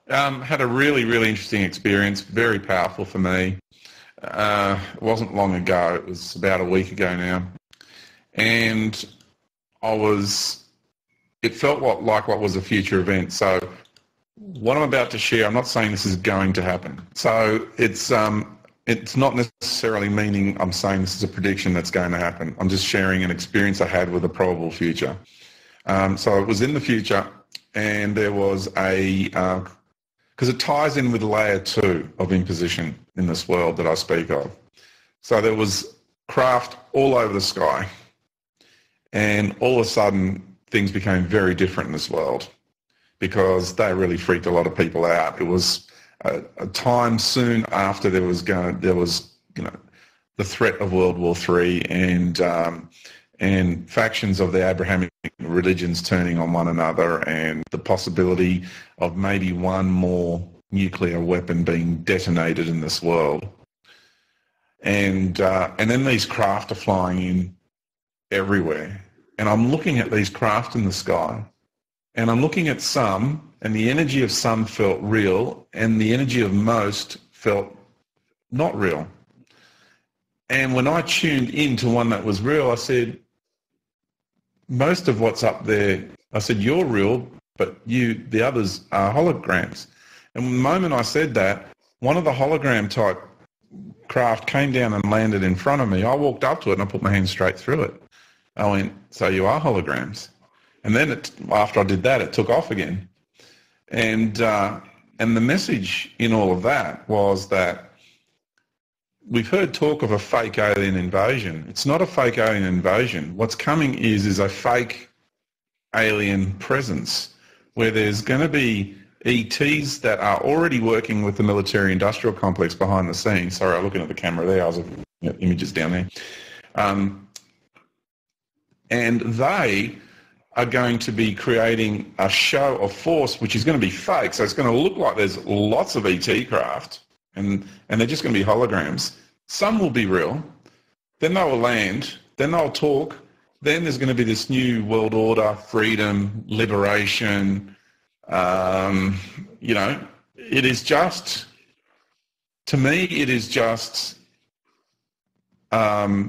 Had a really, really interesting experience, very powerful for me. It wasn't long ago, it was about a week ago now. And I was, it felt like what was a future event. So what I'm about to share, I'm not saying this is going to happen. So it's not necessarily meaning I'm saying this is a prediction that's going to happen. I'm just sharing an experience I had with a probable future. So it was in the future, and there was because it ties in with layer 2 of imposition in this world that I speak of. So there was craft all over the sky, and all of a sudden things became very different in this world because they really freaked a lot of people out. It was a time soon after there was the threat of World War III and factions of the Abrahamic religions turning on one another, and the possibility of maybe one more nuclear weapon being detonated in this world. And then these craft are flying in everywhere. And I'm looking at these craft in the sky, and I'm looking at some, and the energy of some felt real, and the energy of most felt not real. And when I tuned into one that was real, I said, most of what's up there, I said, you're real, but the others are holograms. And the moment I said that, one of the hologram type craft came down and landed in front of me. I walked up to it and I put my hand straight through it. I went, so you are holograms. And then after I did that, it took off again. And the message in all of that was that we've heard talk of a fake alien invasion. It's not a fake alien invasion. What's coming is a fake alien presence where there's going to be ETs that are already working with the military-industrial complex behind the scenes. Sorry, I'm looking at the camera there. I was looking at images down there. And they are going to be creating a show of force which is going to be fake. So it's going to look like there's lots of ET craft and they're just going to be holograms. Some will be real. Then they will land. Then they'll talk. Then there's going to be this new world order, freedom, liberation. It is just, to me, it is just a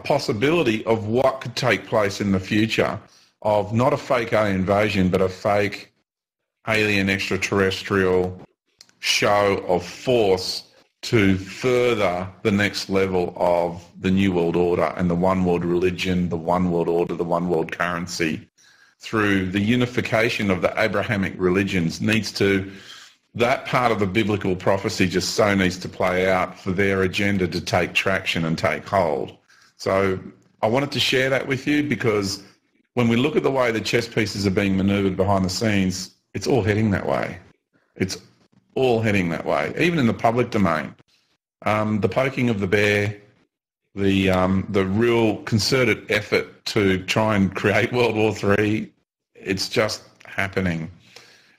possibility of what could take place in the future of not a fake alien invasion, but a fake alien extraterrestrial show of force to further the next level of the New World Order and the one world religion, the one world order, the one world currency through the unification of the Abrahamic religions that part of the biblical prophecy just so needs to play out for their agenda to take traction and take hold. So I wanted to share that with you because when we look at the way the chess pieces are being manoeuvred behind the scenes, it's all heading that way. It's all heading that way, even in the public domain. The poking of the bear, the real concerted effort to try and create World War III, it's just happening.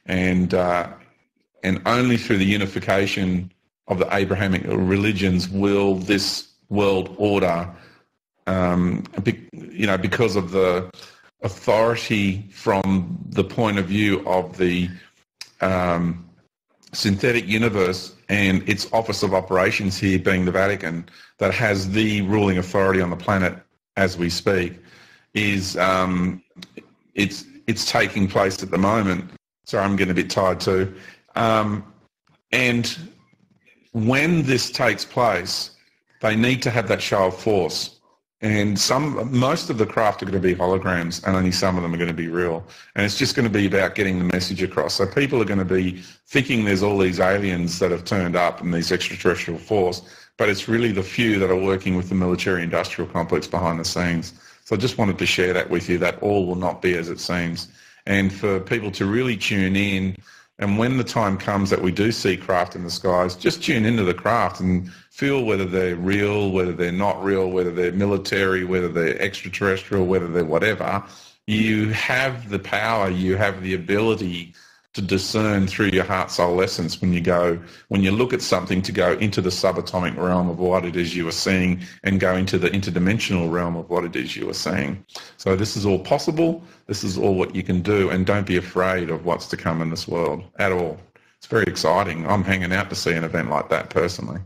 And only through the unification of the Abrahamic religions will this world order, because of the authority from the point of view of the synthetic universe and its office of operations here being the Vatican that has the ruling authority on the planet as we speak, is it's taking place at the moment. Sorry, I'm getting a bit tired too. And when this takes place, they need to have that show of force. And most of the craft are going to be holograms, and only some of them are going to be real. And it's just going to be about getting the message across. So people are going to be thinking there's all these aliens that have turned up and these extraterrestrial force, but it's really the few that are working with the military-industrial complex behind the scenes. So I just wanted to share that with you, that all will not be as it seems. And for people to really tune in, and when the time comes that we do see craft in the skies, just tune into the craft and feel whether they're real, whether they're not real, whether they're military, whether they're extraterrestrial, whether they're whatever. You have the power, you have the ability to discern through your heart soul essence when you look at something, to go into the subatomic realm of what it is you are seeing and go into the interdimensional realm of what it is you are seeing. So this is all possible. This is all what you can do, and don't be afraid of what's to come in this world at all. It's very exciting. I'm hanging out to see an event like that personally.